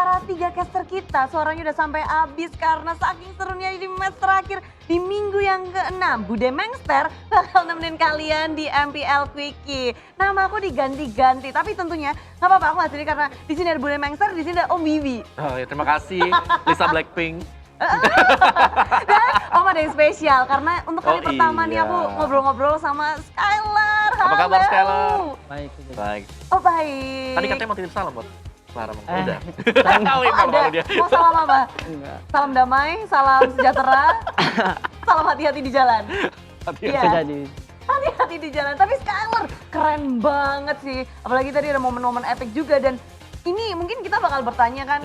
para 3 caster kita suaranya udah sampai habis karena saking serunya di match terakhir di minggu yang ke-6. Bude Mengster bakal nemenin kalian di MPL Quickie. Nama aku diganti-ganti, tapi tentunya nggak apa-apa aku nggak sendiri karena di sini ada Bude Mengster, di sini ada Om Bibi. Oh ya, terima kasih Lisa Blackpink. Dan Om ada yang spesial karena untuk kali Oh, pertama nih iya. aku ngobrol-ngobrol sama Skylar. Apa kabar, Halo. Skylar? Baik. Baik. Oh baik. Tadi katanya mau titip salam buat Clara. Oh, udah. Oh, Wih, malu ada. dia. Mau salam apa? Enggak. Salam damai, salam sejahtera, salam hati-hati di jalan. Iya. Sudah di Hati-hati di jalan. Tapi Skylar keren banget sih. Apalagi tadi ada momen-momen epic juga dan ini mungkin kita bakal bertanya kan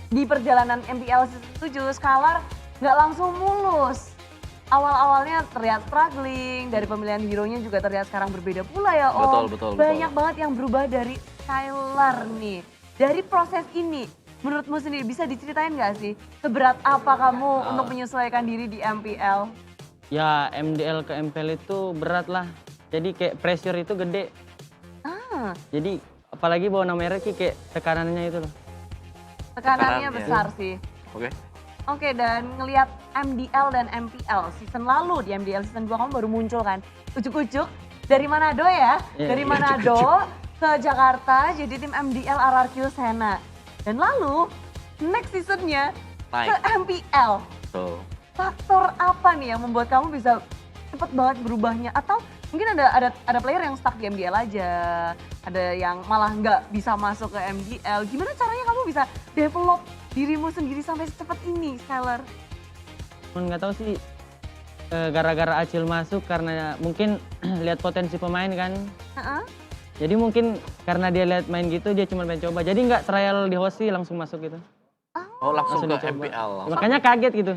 di perjalanan MPL Season 7 Skylar nggak langsung mulus. Awal-awalnya terlihat struggling, dari pemilihan hero-nya juga terlihat sekarang berbeda pula ya Om. Betul. Banyak banget yang berubah dari Skylar nih. Dari proses ini, menurutmu sendiri bisa diceritain nggak sih? Seberat apa kamu untuk menyesuaikan diri di MPL? ya MDL ke MPL itu berat lah. Jadi kayak pressure itu gede. Ah, Jadi apalagi bawa nama merek kayak tekanannya itu loh. tekanannya Tekanannya. besar sih. Oke. Oke, dan ngelihat MDL dan MPL season lalu di MDL season 2 kamu baru muncul kan. Ucuk-ucuk dari Manado ya, Iya, dari iya, Manado ke Jakarta jadi tim MDL RRQ Sena. Dan lalu next seasonnya ke Naik. MPL. Tuh. Faktor apa nih yang membuat kamu bisa cepet banget berubahnya? Atau mungkin ada player yang stuck di MDL aja, ada yang malah nggak bisa masuk ke MDL. Gimana caranya kamu bisa develop dirimu sendiri sampai secepat ini, Skylar? Nggak tahu sih gara-gara Acil masuk karena mungkin lihat potensi pemain kan. Heeh. Jadi mungkin karena dia lihat main gitu dia cuma pengen coba. Jadi nggak trial di host sih langsung masuk gitu. Oh, langsung ke dicoba. MPL. Makanya kaget gitu.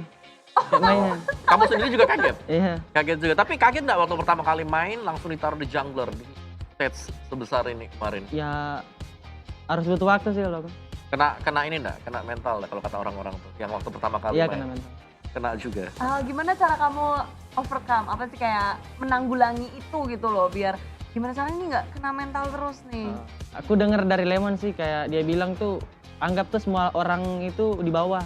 Kayak mainnya. Kamu sendiri juga kaget? Iya. Kaget juga. Tapi kaget nggak waktu pertama kali main langsung ditaruh di jungler di stage sebesar ini kemarin? Ya harus butuh waktu sih kalau aku. Kena ini enggak? Kena mental enggak kalau kata orang-orang tuh yang waktu pertama kali Iya main? kena mental. Kena juga. Gimana cara kamu overcome? Apa sih kayak menanggulangi itu gitu loh, biar gimana caranya ini nggak kena mental terus nih? Aku dengar dari Lemon sih kayak dia bilang tuh anggap tuh semua orang itu di bawah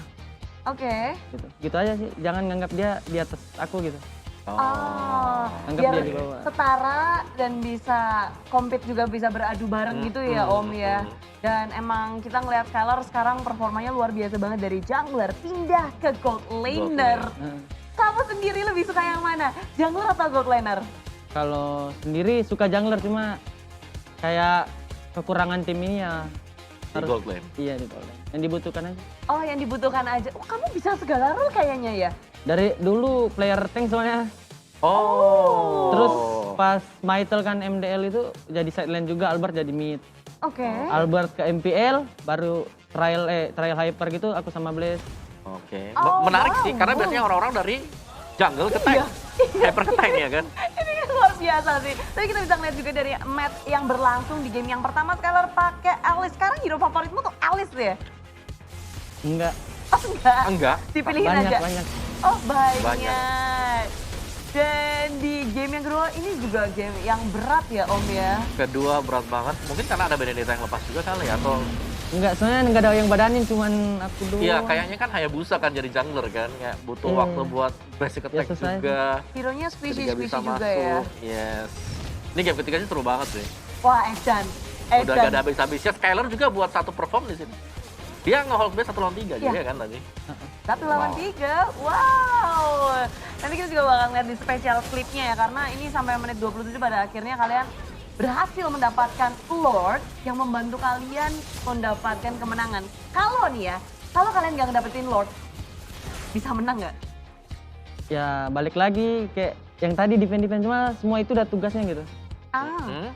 Oke. gitu. Gitu aja sih. Jangan nganggap dia di atas aku gitu. Oh, Anggap biar dia di bawah. setara dan bisa compete juga bisa beradu bareng gitu ya Om ya. Dan emang kita ngelihat Skylar sekarang performanya luar biasa banget dari jungler pindah ke gold laner. Heeh. Kamu sendiri lebih suka yang mana? Jungler atau gold laner? Kalau sendiri suka jungler cuma kayak kekurangan tim ini ya Di gold lane. Iya di gold lane. Yang dibutuhkan aja. Oh yang dibutuhkan aja. Oh kamu bisa segala role kayaknya ya? Dari dulu player tank soalnya. Oh. Terus pas Mytel kan MDL itu jadi side lane juga, Albert jadi mid. Oke. Albert ke MPL baru trial hyper gitu aku sama Blaze. Oke. Oh, Menarik wow. sih karena biasanya orang-orang dari jungle ke tank. Hyper ke tank ya kan? Ini kan luar biasa sih. Tapi kita bisa ngeliat juga dari match yang berlangsung di game yang pertama Skylar pakai Alice. Sekarang hero favoritmu tuh Alice ya? Enggak, Oh enggak? Enggak. Dipilihin banyak aja? banyak. Oh banyak. Banyak. Dan di game yang kedua ini juga game yang berat ya Om ya? Kedua berat banget. Mungkin karena ada Benedetta yang lepas juga kali ya atau Enggak, soalnya enggak ada yang badanin cuman aku doang. iya kayaknya kan Hayabusa kan jadi jungler kan. Kayak butuh Iya. waktu buat basic attack susah sih. juga. Hero-nya Ketika squishy-squishy bisa juga masuk. ya? Yes. Ini game ketiga sih seru banget sih. Wah Edan. Udah gak ada habis-habisnya. Skylar juga buat satu perform di sini. Dia nge-hold base 1 lawan 3 Iya. juga kan tadi. 1 lawan 3, wow. Nanti kita juga bakal ngeliat di special clipnya ya, karena ini sampai menit 27 pada akhirnya kalian berhasil mendapatkan Lord yang membantu kalian mendapatkan kemenangan. Kalau nih ya, kalau kalian gak ngedapetin Lord, bisa menang nggak? Ya balik lagi kayak yang tadi defend cuma semua itu udah tugasnya gitu. Ah,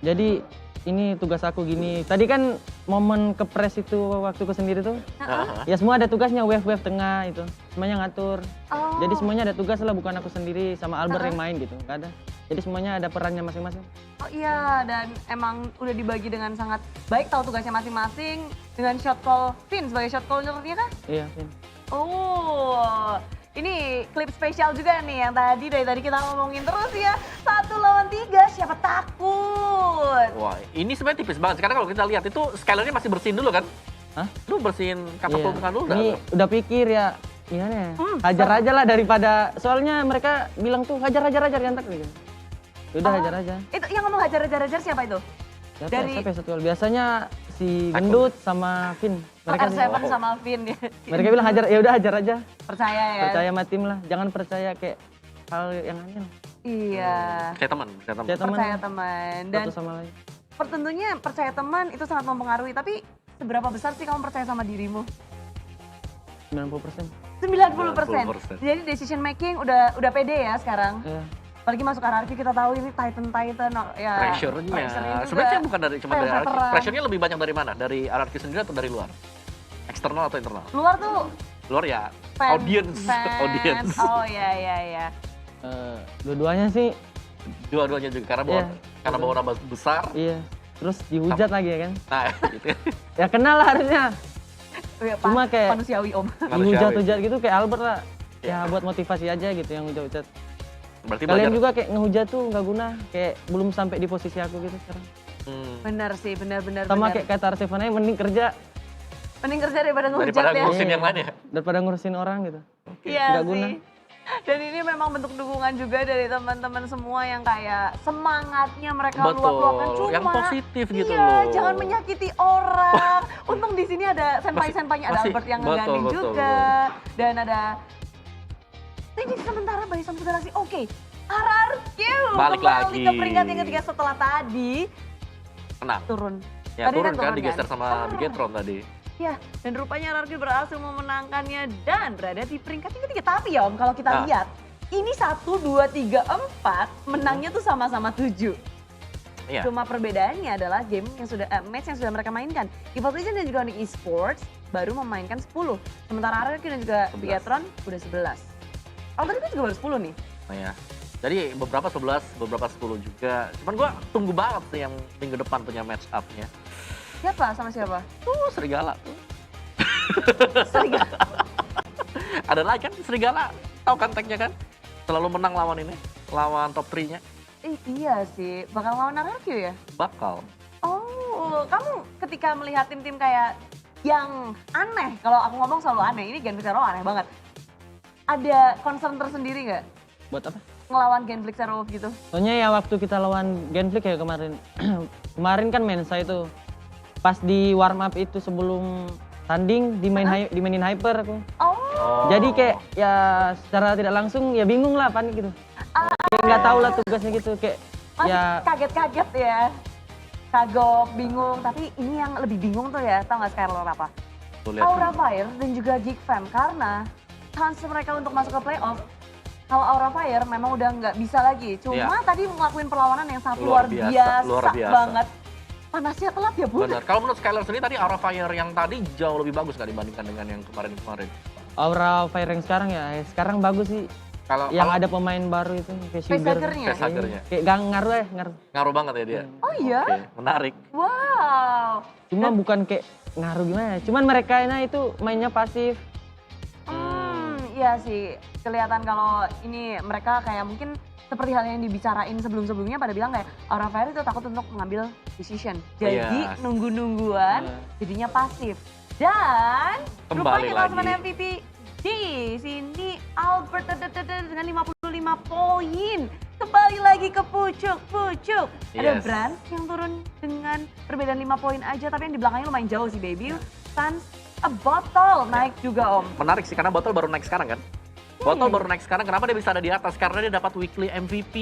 Jadi ini tugas aku gini. Tadi kan momen kepres itu waktu aku sendiri tuh. Aha. Ya semua ada tugasnya, wave tengah itu. Semuanya ngatur. oh. Jadi semuanya ada tugas lah, bukan aku sendiri sama Albert yang main gitu. Nggak ada. Jadi semuanya ada perannya masing-masing. Oh iya, dan emang udah dibagi dengan sangat baik, tahu tugasnya masing-masing. Dengan shot call Finn sebagai shot callernya kan? Iya, Vin. Oh, ini klip spesial juga nih yang dari tadi kita ngomongin terus ya. 1 lawan 3, siapa takut? Wah, ini sebenarnya tipis banget. Sekarang kalau kita lihat itu Skylarnya masih bersin dulu kan? Hah? Lu bersihin kapak Iya. pelukan dulu Ini dah. udah pikir ya, gimana ya? Hajar aja lah daripada, soalnya mereka bilang tuh hajar diantar gitu. Udah hajar aja. Itu yang ngomong hajar siapa itu? Siapa ya satu hal? Biasanya si Gendut sama Vin. Mereka sih. R7 sama Vin ya. Mereka bilang hajar, ya udah hajar aja. Percaya ya? Percaya sama tim lah, jangan percaya kayak hal yang aneh lah. Iya. Kayak teman. Percaya teman. Dan Satu sama lain. tentunya percaya teman itu sangat mempengaruhi. Tapi seberapa besar sih kamu percaya sama dirimu? 90%. 90%. Jadi decision making udah pede ya sekarang. Iya. Apalagi masuk RRQ kita tahu ini Titan ya. Pressure-nya. juga. Sebenarnya bukan cuma dari RRQ. Veteran. Pressure-nya lebih banyak dari mana? Dari RRQ sendiri atau dari luar? Eksternal atau internal? Luar tuh Luar ya, fans. audience. Oh iya. Dua-duanya sih, Dua-duanya juga karena bawa nama besar. iya. Terus dihujat lagi ya kan. Nah, gitu. Ya kenal lah harusnya. Cuma Cuma kayak- manusiawi om. Dihujat-hujat gitu kayak Albert lah. Ya buat motivasi aja gitu yang hujat-hujat. Berarti Kalian belajar. juga kayak ngehujat tuh nggak guna, kayak belum sampai di posisi aku gitu sekarang. Bener sih, bener. Sama kayak kata Arsevan aja, mending kerja Mending kerja daripada ngehujat Daripada ya. ngurusin Iya. yang lain ya. daripada ngurusin orang gitu. Iya Nggak guna. sih. Dan ini memang bentuk dukungan juga dari teman-teman semua yang kayak semangatnya mereka luap-luapkan cuma yang positif gitu iya, loh. jangan menyakiti orang. Untung di sini ada senpai-senpainya, ada masih- Albert yang betul, ngegandeng betul, juga dan ada jadi sementara Barisan Federasi. Oke, RRQ Balik kembali lagi. ke peringkat yang ketiga setelah tadi Tenang. turun. Ya Tadi turun kan, kan? digeser sama Bigetron tadi. Ya, dan rupanya RRQ berhasil memenangkannya dan berada di peringkat yang ketiga. Tapi ya Om, kalau kita Ah. lihat, ini 1, 2, 3, 4, menangnya tuh sama-sama 7. Iya. Cuma perbedaannya adalah game yang sudah match yang sudah mereka mainkan. Evolution dan juga Onyx Esports baru memainkan 10. Sementara RRQ dan juga 11. Bigetron udah 11. Albert itu juga baru 10 nih. Nah, ya. Jadi beberapa 11, beberapa 10 juga. Cuman gua tunggu banget sih yang minggu depan punya match up-nya. Siapa sama siapa? Tuh Serigala tuh. Serigala. Ada lagi kan Serigala. Tahu kan tag-nya kan? Selalu menang lawan ini. Lawan top 3-nya. Iya sih, bakal lawan RRQ ya? Bakal. Oh, kamu ketika melihat tim-tim kayak yang aneh, kalau aku ngomong selalu aneh, ini Gen Zero aneh banget. Ada concern tersendiri nggak Buat apa? ngelawan Gen Zero gitu? Soalnya ya waktu kita lawan Genflix ya kemarin. Kemarin kan Mensa itu. Pas di warm up itu sebelum tanding dimainin hyper aku. Oh, Jadi kayak ya secara tidak langsung ya bingung lah, panik gitu. Kayak nggak tahu lah tugasnya gitu, kayak masih ya kaget-kaget ya. Kagok, bingung, tapi ini yang lebih bingung tuh ya, tau nggak Skylar apa? Tuh lihat. Aura Fire dan juga Geek Fam, karena chance mereka untuk masuk ke playoff, kalau Aura Fire memang udah nggak bisa lagi. Cuma Iya. tadi ngelakuin perlawanan yang sangat Luar luar biasa, luar biasa biasa. banget. Panasnya telat ya Bun? Benar. Kalau menurut Skylar sendiri tadi Aura Fire yang tadi jauh lebih bagus nggak dibandingkan dengan yang kemarin-kemarin? aura fire yang sekarang ya sekarang bagus sih. Kalau Yang ada pemain baru itu kayak Sugar. Facehagernya? Facehagernya. Kayak gak ngaruh ya, ngaruh. ngaruh banget ya dia. Oh iya? Oke, menarik. Wow. Cuma bukan kayak ngaruh gimana ya. Cuman mereka itu mainnya pasif. Iya sih, kelihatan kalau ini mereka kayak mungkin seperti hal yang dibicarain sebelum-sebelumnya pada bilang kayak Aura Fire itu takut untuk mengambil decision. Jadi Yes. nunggu-nungguan, jadinya pasif. Dan Kembali rupanya klasemen lagi. MVP di sini Albert dengan 55 poin. Kembali lagi ke pucuk. Ada Yes. Brand yang turun dengan perbedaan 5 poin aja, tapi yang di belakangnya lumayan jauh sih baby. Sans a Bottle naik juga Om. Menarik sih karena Botol baru naik sekarang kan. Botol baru naik sekarang, kenapa dia bisa ada di atas? Karena dia dapat weekly MVP.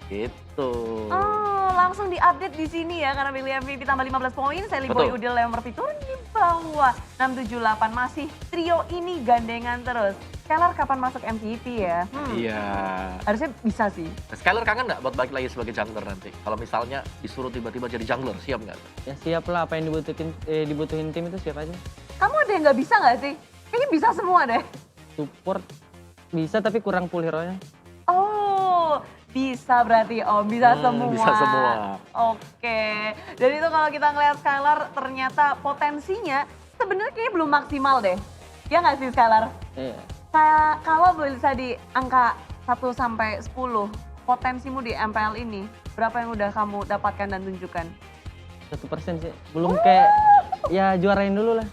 Gitu. Oh, langsung diupdate di sini ya karena Billy MVP tambah 15 poin, Sally Boy Betul. Udil Leon Murphy turun di bawah 678, masih trio ini gandengan terus. Skylar kapan masuk MVP ya? Iya. Harusnya bisa sih. Nah, Skylar kangen nggak buat balik lagi sebagai jungler nanti? Kalau misalnya disuruh tiba-tiba jadi jungler, siap nggak? Ya siap lah, apa yang dibutuhin tim itu siap aja. Kamu ada yang nggak bisa nggak sih? Kayaknya bisa semua deh. Support bisa tapi kurang full hero-nya. Oh, bisa berarti Om, bisa semua. bisa semua. Oke, dan itu kalau kita ngeliat Skylar ternyata potensinya sebenarnya kayaknya belum maksimal deh. Ya nggak sih Skylar? Iya. Kalau bisa di angka 1 sampai 10, potensimu di MPL ini, berapa yang udah kamu dapatkan dan tunjukkan? 1% sih. Belum kayak ya juarain dulu lah.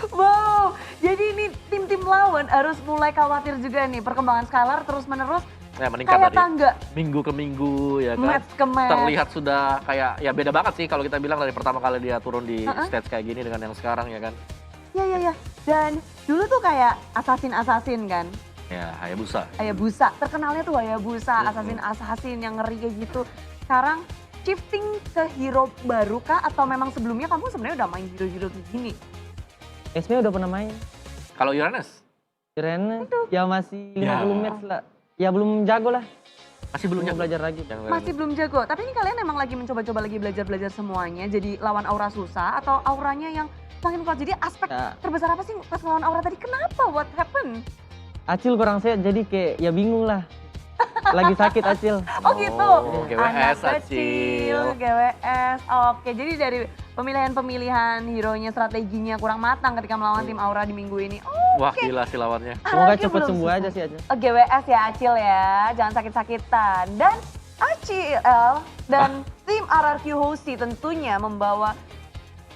Wow, jadi ini tim-tim lawan harus mulai khawatir juga nih perkembangan Skylar terus menerus Ya meningkat kayak dari tangga minggu ke minggu ya kan. match ke match. Terlihat sudah kayak ya beda banget sih kalau kita bilang dari pertama kali dia turun di stage kayak gini dengan yang sekarang ya kan. Ya. Dan dulu tuh kayak assassin kan. Ya Hayabusa. Hayabusa, terkenalnya tuh Hayabusa, assassin yang ngeri kayak gitu. Sekarang shifting ke hero baru kah atau memang sebelumnya kamu sebenarnya udah main hero-hero begini? SME udah pernah main. Kalau Uranus Keren ya masih 50 Ya. match lah. Ya belum jago lah. masih belum Mau nyoba. belajar lagi. Masih belum jago, tapi ini kalian emang lagi mencoba-coba lagi belajar-belajar semuanya jadi lawan aura susah atau auranya yang makin kuat? Jadi aspek Ya. terbesar apa sih pas lawan aura tadi? Kenapa? What happened? Acil kurang sehat jadi kayak ya bingung lah. Lagi sakit Acil. Oh gitu. Oh, GWS, Anak Acil. kecil, GWS. Oke, jadi dari pemilihan-pemilihan hero-nya strateginya kurang matang ketika melawan tim Aura di minggu ini. Oh, Wah gila sih lawannya. Semoga Araki cepet belum sembuh selesai. aja sih Acil. GWS ya Acil ya, jangan sakit-sakitan. Dan ACL dan tim RRQ Hosti tentunya membawa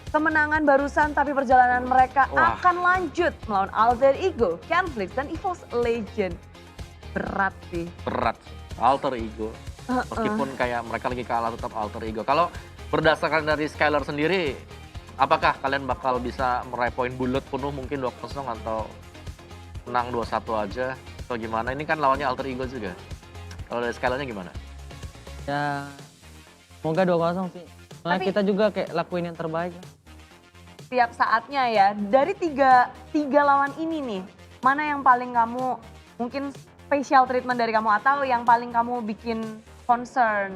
kemenangan barusan, tapi perjalanan mereka Wah. akan lanjut melawan Alter Ego, Canflix, dan EVOS Legend. Berat sih. Berat. Alter Ego. Meskipun kayak mereka lagi kalah tetap Alter Ego. Kalau berdasarkan dari Skylar sendiri, apakah kalian bakal bisa meraih poin bulat penuh mungkin 2-0 atau menang 2-1 aja? Atau gimana? Ini kan lawannya Alter Ego juga. Kalau dari Skylarnya gimana? Ya semoga 2-0 sih. Soalnya Tapi- kita juga kayak lakuin yang terbaik lah. Tiap saatnya ya, dari tiga lawan ini nih, mana yang paling kamu mungkin special treatment dari kamu atau yang paling kamu bikin concern?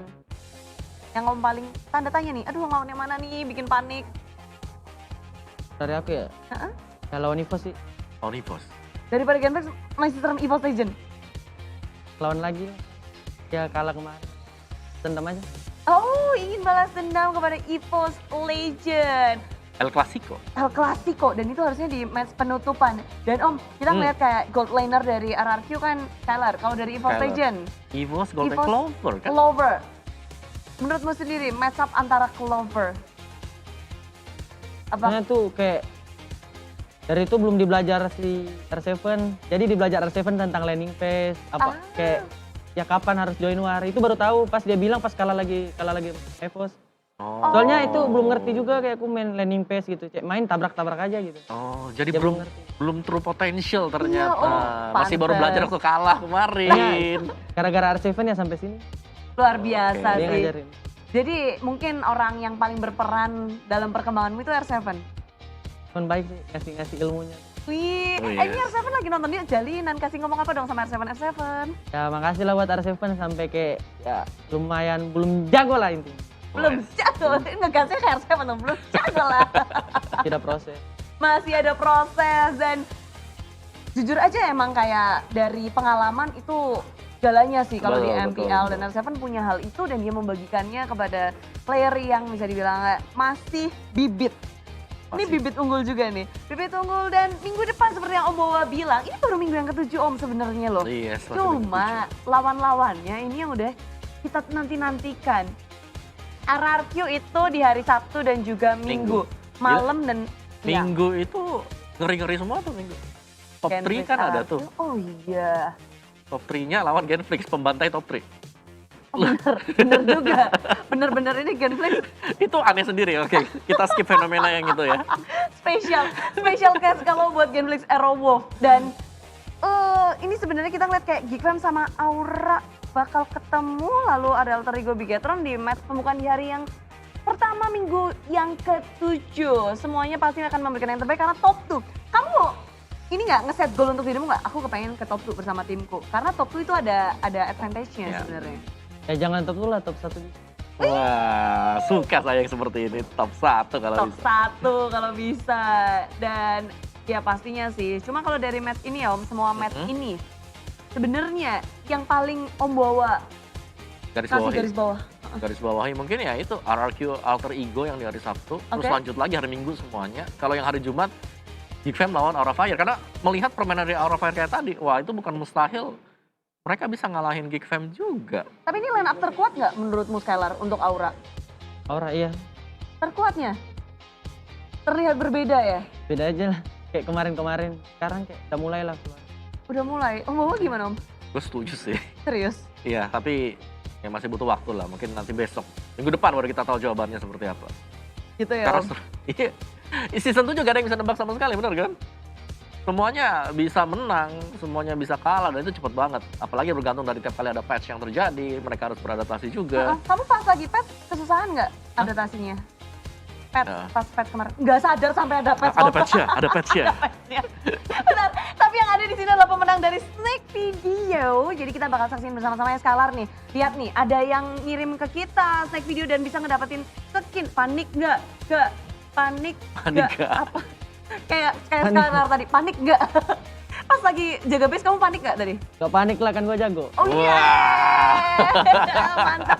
Yang kamu paling tanda tanya nih, aduh lawan yang mana nih, bikin panik. Dari aku ya, Heeh. ya lawan EVOS sih. Onivos. Daripada Genflex masih serem EVOS Legend. Lawan lagi lah. Ya kalah kemarin. Dendam aja. Oh, ingin balas dendam kepada EVOS Legend. El Clasico. El Clasico, dan itu harusnya di match penutupan. Dan Om, kita ngeliat kayak gold laner dari RRQ kan Skylar. Kalau dari EVOS Skylar. Legend, EVOS Golden EVOS Clover kan? Clover. Menurutmu sendiri, match up antara Clover? Apa? Soalnya tuh kayak dari itu belum dibelajar si R7, jadi dibelajar R7 tentang landing phase, apa kayak ya kapan harus join war. Itu baru tahu pas dia bilang pas kalah lagi EVOS. Oh. Soalnya itu belum ngerti juga kayak aku main landing phase gitu, kayak main tabrak-tabrak aja gitu. Oh, jadi Dia belum ngerti. belum true potential ternyata. oh, Masih baru pantes. belajar waktu kalah kemarin. Gara-gara R7 ya sampai sini Luar biasa Oke. dia sih. ngajarin. Jadi mungkin orang yang paling berperan dalam perkembanganmu itu R7. Cuman baik sih ngasih ilmunya. Wih, Oh, ini yes. R7 lagi nonton dia jalinan, kasih ngomong apa dong sama R7? Ya makasih lah buat R7 sampai kayak ya lumayan belum jago lah intinya. Belum jago, ngegasnya ke R7 dong, belum jago lah. Tidak proses. Masih ada proses dan jujur aja emang kayak dari pengalaman itu jalannya sih kalau di Betul, MPL betul, dan R7 punya hal itu dan dia membagikannya kepada player yang bisa dibilang masih bibit. Ini Masih. bibit unggul juga nih, bibit unggul dan minggu depan seperti yang Om Bowa bilang, ini baru minggu yang ke-7 Om sebenarnya loh. Iya, setelah Cuma lawan-lawannya ini yang udah kita nanti-nantikan. RRQ itu di hari Sabtu dan juga Minggu. Malam dan ya, Minggu itu ngeri-ngeri semua tuh minggu. Top 3 Genflix kan ada RRQ. tuh. Oh iya, Top 3-nya lawan Genflix, pembantai top 3. bener juga. Bener-bener ini Genflix Itu aneh sendiri, oke. Kita skip fenomena yang itu ya. special case kalau buat Genflix Arrow Wolf. Dan ini sebenarnya kita ngeliat kayak Geekfam sama Aura bakal ketemu, lalu ada Alter Ego Bigetron di match pembukaan di hari yang pertama minggu yang ke-7. Semuanya pasti akan memberikan yang terbaik karena top 2. Kamu ini nggak ngeset goal untuk dirimu nggak? Aku kepengen ke top 2 bersama timku. Karena top 2 itu ada advantage-nya Ya. sebenarnya. Ya jangan top 2 lah, top 1 bisa. Wah, suka saya yang seperti ini. Top 1 kalau Top bisa. 1 kalau bisa. Dan ya pastinya sih. Cuma kalau dari match ini ya Om, semua match ini sebenarnya yang paling Om bawa Garis kasih bawahi. garis bawah. Garis bawahi mungkin ya itu RRQ Alter Ego yang di hari Sabtu. Terus Oke. lanjut lagi hari Minggu semuanya. Kalau yang hari Jumat, Geekfam lawan Aura Fire. Karena melihat permainan dari Aura Fire kayak tadi, wah itu bukan mustahil. Mereka bisa ngalahin Geekfam juga. Tapi ini line up terkuat nggak menurutmu Skylar untuk Aura? Aura iya. terkuatnya? Terlihat berbeda ya? Beda aja lah. Kayak kemarin-kemarin. Sekarang kayak udah mulai lah keluar. Udah mulai. Om Bowo gimana Om? Gue setuju sih. Serius? Iya, tapi ya masih butuh waktu lah. Mungkin nanti besok, minggu depan baru kita tahu jawabannya seperti apa. Gitu ya Karena Om? iya, season 7 gak ada yang bisa nebak sama sekali, bener kan? Semuanya bisa menang, semuanya bisa kalah, dan itu cepet banget. Apalagi bergantung dari tiap kali ada patch yang terjadi, mereka harus beradaptasi juga. Kamu pas lagi pet kesusahan nggak adaptasinya? Pet, Ya. pas pet kemarin. Nggak sadar sampai ada pet. Ada patch-nya, ada patch-nya. Petnya. Benar. Tapi yang ada di sini adalah pemenang dari Snake Video. Jadi kita bakal saksiin bersama-sama ya Skalar nih. Lihat nih, ada yang ngirim ke kita Snake Video dan bisa ngedapetin skin. Panik nggak? Nggak. Panik Nggak. Apa? Kayak Skalar tadi, panik nggak? Pas lagi jaga base kamu panik nggak tadi? Gak panik lah kan gua jago. Oh iya, mantap.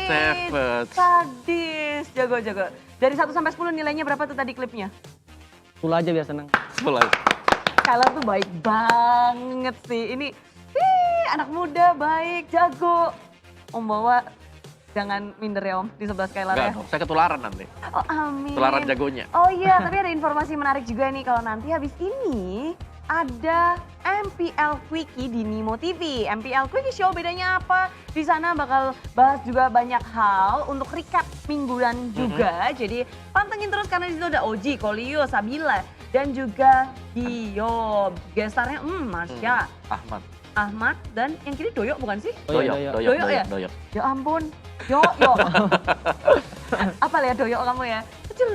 Savage. Sadis, jago-jago. Dari 1 sampai 10 nilainya berapa tuh tadi klipnya? 10 aja biar seneng. Mulai. Skylar tuh baik banget sih. Ini anak muda, baik, jago. Om bawa jangan minder ya Om di sebelah Skylar ya. Enggak dong, saya ketularan nanti. Oh amin. Ketularan jagonya. Oh iya, tapi ada informasi menarik juga nih kalau nanti habis ini ada MPL Quickie di Nimo TV. MPL Quickie Show bedanya apa? Di sana bakal bahas juga banyak hal untuk recap mingguan juga. Jadi pantengin terus karena di situ ada Oji, Kolio, Sabila dan juga Gio. Gestarnya Masya, Ahmad dan yang kiri Doyok bukan sih? Doyok ya? Doyok. Ya ampun. Yo. Apa ya Doyok kamu ya? Kecil